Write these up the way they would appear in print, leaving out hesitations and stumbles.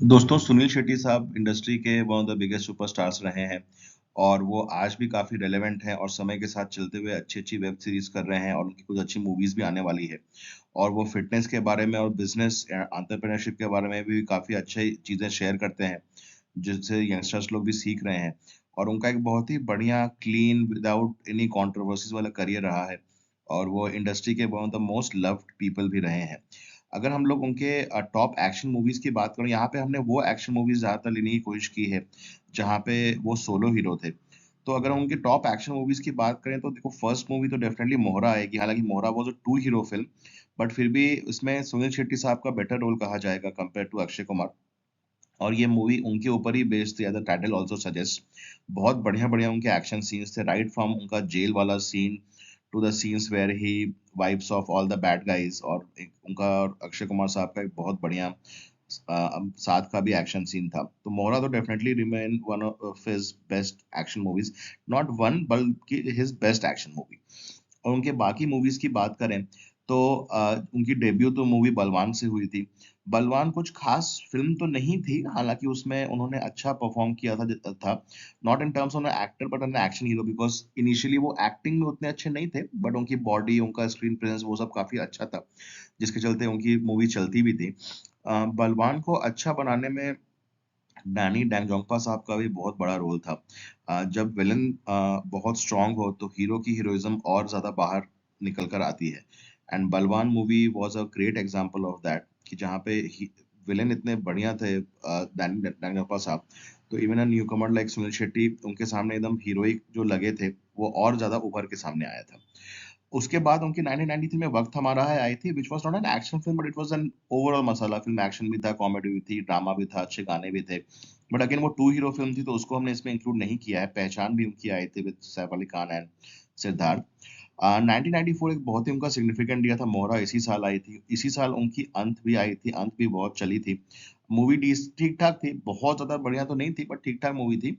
दोस्तों सुनील शेट्टी साहब इंडस्ट्री के one of the biggest superstars रहे हैं और वो आज भी काफ़ी रेलेवेंट हैं और समय के साथ चलते हुए अच्छी-अच्छी वेब सीरीज़ कर रहे हैं और उनकी कुछ अच्छी मूवीज़ भी आने वाली है। और वो फ़िटनेस के बारे में और बिज़नेस एंटरप्रेन्योरशिप के बारे में भी काफ़ी अच्छी चीज़ें शेयर करते हैं, जिससे यंगस्टर्स लोग भी सीख रहे हैं। और उनका एक बहुत ही बढ़िया क्लीन विदाउट एनी कंट्रोवर्सीज़ वाला करियर रहा है और वो इंडस्ट्री के one of the most loved people भी रहे हैं। अगर हम लोग उनके टॉप एक्शन मूवीज़ की बात करें, यहाँ पे हमने वो एक्शन मूवीज़ ज़्यादातर लेने की कोशिश की है, जहाँ पे वो सोलो हीरो थे। तो अगर हम उनके टॉप एक्शन मूवीज़ की बात करें तो देखो फर्स्ट मूवी तो डेफिनिटली मोहरा आएगी, हालाँकि Mohra was a two hero film, but फिर भी इसमें सुनील शेट्टी साहब का बेटर रोल कहा जाएगा कंपेयर टू अक्षय कुमार। और ये मूवी उनके ऊपर ही बेस्ड थी as the title also suggest. बहुत बढ़िया-बढ़िया उनके एक्शन सीन्स थे, राइट फ्रॉम उनका जेल वाला scene to the scenes where he wipes off all the bad guys, और एक उनका और अक्षय कुमार साहब का एक बहुत बढ़िया साथ का भी एक्शन सीन था। तो मोहरा तो definitely remain one of his best action movies, not one बल्कि हिज़ बेस्ट एक्शन मूवी। और उनके बाकी मूवीज़ की बात करें तो उनकी डेब्यू तो मूवी बलवान से हुई थी। बलवान कुछ ख़ास फ़िल्म तो नहीं थी, हालाँकि उसमें उन्होंने अच्छा परफ़ॉर्म किया था। Not in terms of an actor but an action hero, because initially वो एक्टिंग में उतने अच्छे नहीं थे, बट उनकी बॉडी, उनका स्क्रीन प्रेज़ेंस वो सब काफ़ी अच्छा था, जिसके चलते उनकी मूवी चलती भी थी। बलवान को अच्छा बनाने में डैनी डेंगजोंगपा साहब का भी बहुत बड़ा रोल था। जब विलेन बहुत स्ट्रॉन्ग हो तो हीरो की हीरोइज़्म और ज़्यादा बाहर निकल कर आती है। एंड बलवान movie was a great example of that, कि जहाँ पे ही विलेन इतने बढ़िया थे डैनी डेंगजोंगपा साहब, तो इवन अ न्यूकमर लाइक सुनील शेट्टी उनके सामने एकदम हीरोइक जो लगे थे, वो और ज़्यादा उभर के सामने आया था। उसके बाद उनकी 1993 में वक़्त हमारा है आई थी, which was not an action film but it was an overall masala film. Action भी था, कॉमेडी भी थी, ड्रामा भी था, अच्छे गाने भी थे। बट अगेन वो 2 हीरो फ़िल्म थी तो उसको हमने इसमें इंक्लूड नहीं किया है। पहचान भी उनकी आई थी विद सैफ अली खान एंड सिद्धार्थ। 1994 एक बहुत ही उनका सिग्निफिकेंट ईयर था, मोहरा इसी साल आई थी। इसी साल उनकी अंत भी आई थी, अंत भी बहुत चली थी। मूवी ठीक-ठाक थी, बहुत ज़्यादा बढ़िया तो नहीं थी बट ठीक-ठाक मूवी थी।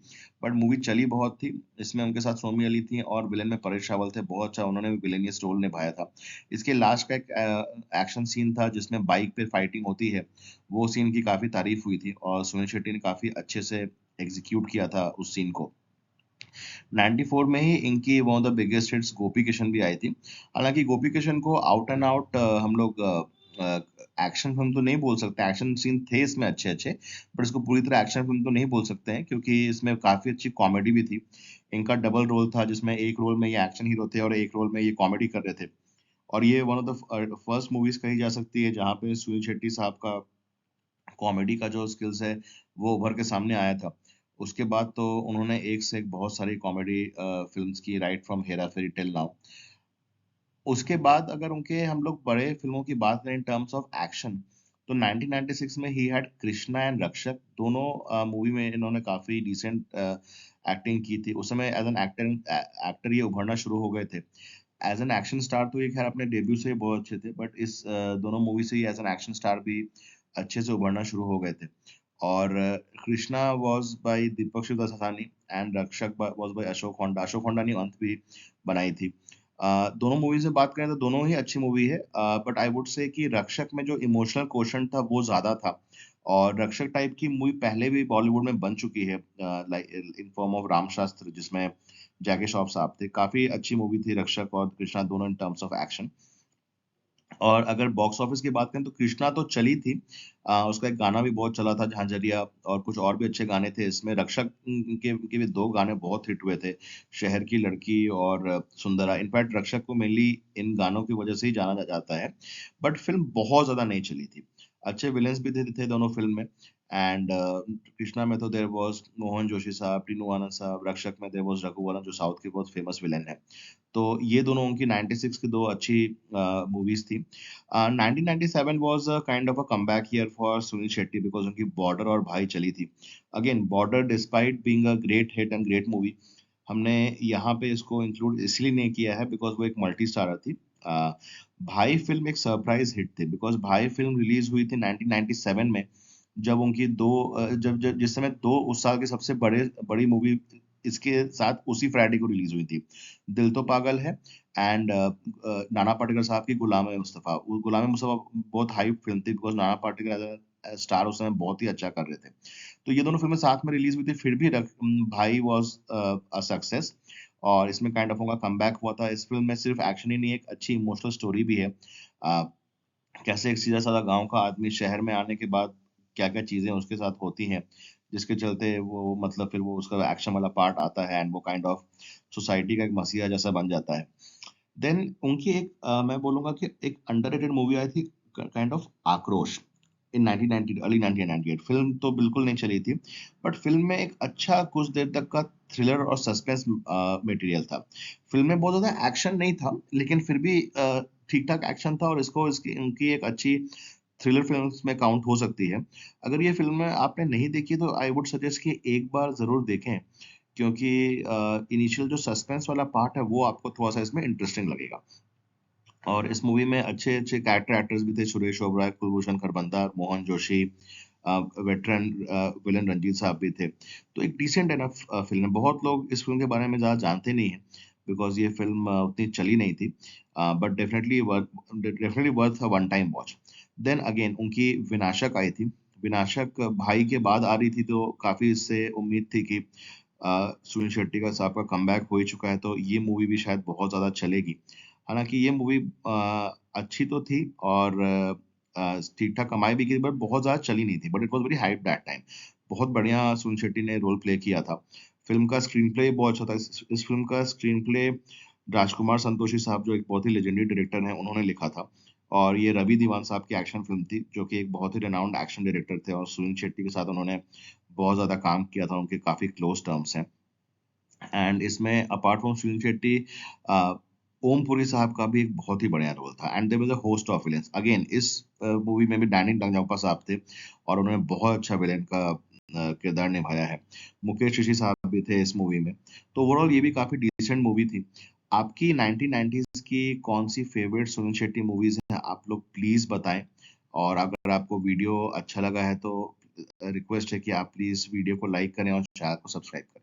बट मूवी चली बहुत थी। इसमें उनके साथ सोमी अली थी और विलेन में परेश रावल थे, बहुत अच्छा उन्होंने भी विलेनियस रोल निभाया था। इसके लास्ट का एक एक्शन सीन था जिसमें बाइक पे फाइटिंग होती है, वो सीन की काफ़ी तारीफ़ हुई थी और सुनील शेट्टी ने काफ़ी अच्छे से एग्ज़ीक्यूट किया था उस सीन को। 94 में ही इनकी one of the biggest hits Gopi Kishan भी आई थी। हालाँकि गोपी किशन को आउट एंड आउट हम लोग एक्शन फ़िल्म तो नहीं बोल सकते, एक्शन सीन थे इसमें अच्छे-अच्छे, बट इसको पूरी तरह एक्शन फ़िल्म तो नहीं बोल सकते हैं क्योंकि इसमें काफ़ी अच्छी कॉमेडी भी थी। इनका डबल रोल था जिसमें एक रोल में ये एक्शन हीरो थे और एक रोल में ये कॉमेडी कर रहे थे। और ये one of the first movies कही जा सकती है जहाँ पे सुनील शेट्टी साहब का कॉमेडी का जो स्किल्स है, वो उभर के सामने आया था। उसके बाद तो उन्होंने एक से एक बहुत सारी कॉमेडी फ़िल्म्स की, right from Hera Pheri till now. उसके बाद अगर उनके हम लोग बड़े फ़िल्मों की बात करें इन टर्म्स ऑफ एक्शन, तो 1996 में ही हैड कृष्णा एंड रक्षक, दोनों मूवी में इन्होंने काफ़ी डिसेंट एक्टिंग की थी। उस समय एज़ एन एक्टर ये उभरना शुरू हो गए थे। एज़ एन एक्शन स्टार तो ये ख़ैर अपने डेब्यू से ही बहुत अच्छे थे, बट इस दोनों मूवी से ही एज़ एन एक्शन स्टार भी अच्छे से उभरना शुरू हो गए थे। और Krishna was by Deepak Shivdasani and Rakshak was by Ashok Honda. Ashok Honda ने अंत भी बनाई थी। दोनों मूवीज़ में बात करें तो दोनों ही अच्छी मूवी है, बट आई वुड से कि रक्षक में जो इमोशनल क्वोशंट था वो ज़्यादा था और रक्षक टाइप की मूवी पहले भी बॉलीवुड में बन चुकी है, लाइक इन फॉर्म ऑफ रामशास्त्र, जिसमें जैकी श्रॉफ साहब थे। काफ़ी अच्छी मूवी थी रक्षक और कृष्णा दोनों इन टर्म्स ऑफ एक्शन। और अगर बॉक्स ऑफिस की बात करें तो कृष्णा तो चली थी। उसका एक गाना भी बहुत चला था झांझरिया, और कुछ और भी अच्छे गाने थे इसमें। रक्षक के भी 2 गाने बहुत हिट हुए थे, शहर की लड़की और सुंदरा। इनफैक्ट रक्षक को मेनली इन गानों की वजह से ही जाना जाता है, बट फ़िल्म बहुत ज़्यादा नहीं चली थी। अच्छे विलेन्स भी थे दोनों फ़िल्म में। एंड कृष्णा में तो देयर वाज़ मोहन जोशी साहब, टीनू आनंद साहब। रक्षक में देयर वाज़ रघुवरन जो साउथ के बहुत फेमस विलेन हैं। तो ये दोनों उनकी 96 की 2 अच्छी मूवीज़ थी। 1997 was a kind of a comeback year for Sunil Shetty because उनकी बॉर्डर और भाई चली थी। Again border despite being a great hit and great movie, हमने यहाँ पे इसको इंक्लूड इसलिए नहीं किया है बिकॉज़ वो एक मल्टी स्टारर थी। अ, भाई फ़िल्म एक सरप्राइज़ हिट थी बिकॉज़ भाई फ़िल्म रिलीज़ हुई थी 1997 में, जब उनकी 2 जब जब जिस समय 2 उस साल के सबसे बड़ी मूवी इसके साथ उसी फ्राइडे को रिलीज़ हुई थी। दिल तो पागल है एंड नाना पाटेकर साहब की गुलाम-ए-मुस्तफ़ा। वो गुलाम-ए-मुस्तफ़ा बहुत हाइप फ़िल्म थी because Nana Patekar as a star उस समय बहुत ही अच्छा कर रहे थे। तो ये दोनों फ़िल्में साथ में रिलीज़ हुई थी, फिर भी भाई वाज़ अ सक्सेस और इसमें काइंड ऑफ उनका कमबैक हुआ था। इस फ़िल्म में सिर्फ़ एक्शन ही नहीं, एक अच्छी इमोशनल स्टोरी भी है। अ, कैसे एक सीधा-साधा गाँव का आदमी शहर में आने के बाद क्या-क्या चीज़ें उसके साथ होती हैं, जिसके चलते वो मतलब फिर वो उसका एक्शन वाला पार्ट आता है एंड वो काइंड ऑफ सोसाइटी का एक मसीहा जैसा बन जाता है। देन उनकी एक मैं बोलूँगा कि एक अंडररेटेड मूवी आई थी काइंड ऑफ आक्रोश इन 1990 अर्ली 1998 फ़िल्म तो बिल्कुल नहीं चली थी, बट फ़िल्म में एक अच्छा कुछ देर तक का थ्रिलर और सस्पेंस मटेरियल था। फ़िल्म में बहुत ज़्यादा एक्शन नहीं था, लेकिन फिर भी ठीक-ठाक एक्शन था और इसको इसकी उनकी एक अच्छी थ्रिलर फ़िल्म्स में काउंट हो सकती है। अगर ये फ़िल्में आपने नहीं देखी तो आई वुड सजेस्ट कि एक बार ज़रूर देखें, क्योंकि इनिशियल जो सस्पेंस वाला पार्ट है वो आपको थोड़ा-सा इसमें इंटरेस्टिंग लगेगा। और इस मूवी में अच्छे-अच्छे कैरेक्टर एक्टर्स भी थे, सुरेश ओबेरॉय, कुलभूषण खरबंदा, मोहन जोशी, वेटरन विलेन रंजीत साहब भी थे। तो एक डिसेंट इनफ फ़िल्म है। बहुत लोग इस फ़िल्म के बारे में ज़्यादा जानते नहीं हैं, बिकॉज़ ये फ़िल्म उतनी चली नहीं थी। But definitely worth a one time watch. Then again उनकी विनाशक आई थी। विनाशक भाई के बाद आ रही थी, तो काफ़ी इससे उम्मीद थी कि सुनील शेट्टी का साहब का कमबैक हो ही चुका है, तो ये मूवी भी शायद बहुत ज़्यादा चलेगी। हालाँकि ये मूवी अच्छी तो थी और ठीक-ठाक कमाई भी की, बट बहुत ज़्यादा चली नहीं थी, but it was very hyped that time. बहुत बढ़िया सुनील शेट्टी ने रोल प्ले किया था। फ़िल्म का स्क्रीन प्ले बहुत अच्छा था। इस फ़िल्म का स्क्रीन प्ले राजकुमार संतोषी साहब, जो एक बहुत ही लेजेंडरी डायरेक्टर हैं, उन्होंने लिखा था और ये रवि दीवान साहब की एक्शन फ़िल्म थी, जो कि एक बहुत ही रेनाउंड एक्शन डायरेक्टर थे और सुनील शेट्टी के साथ उन्होंने बहुत ज़्यादा काम किया था, उनके काफ़ी क्लोज़ टर्म्स हैं। एंड इसमें apart from Suniel Shetty uh, Om Puri साहब का भी एक बहुत ही बढ़िया रोल था and there was a host of villains. Again इस मूवी में भी डैनी डंजाउपा साहब थे और उन्होंने बहुत अच्छा विलेन का किरदार निभाया है। मुकेश ऋषि साहब भी थे इस मूवी में। तो ओवरऑल ये भी काफ़ी डिसेंट मूवी थी। आपकी 1990s की कौन-सी फेवरेट सुनील शेट्टी मूवीज़ हैं, आप लोग प्लीज़ बताएँ और अगर आपको वीडियो अच्छा लगा है तो रिक्वेस्ट है कि आप प्लीज़ वीडियो को लाइक करें और चैनल को सब्सक्राइब करें।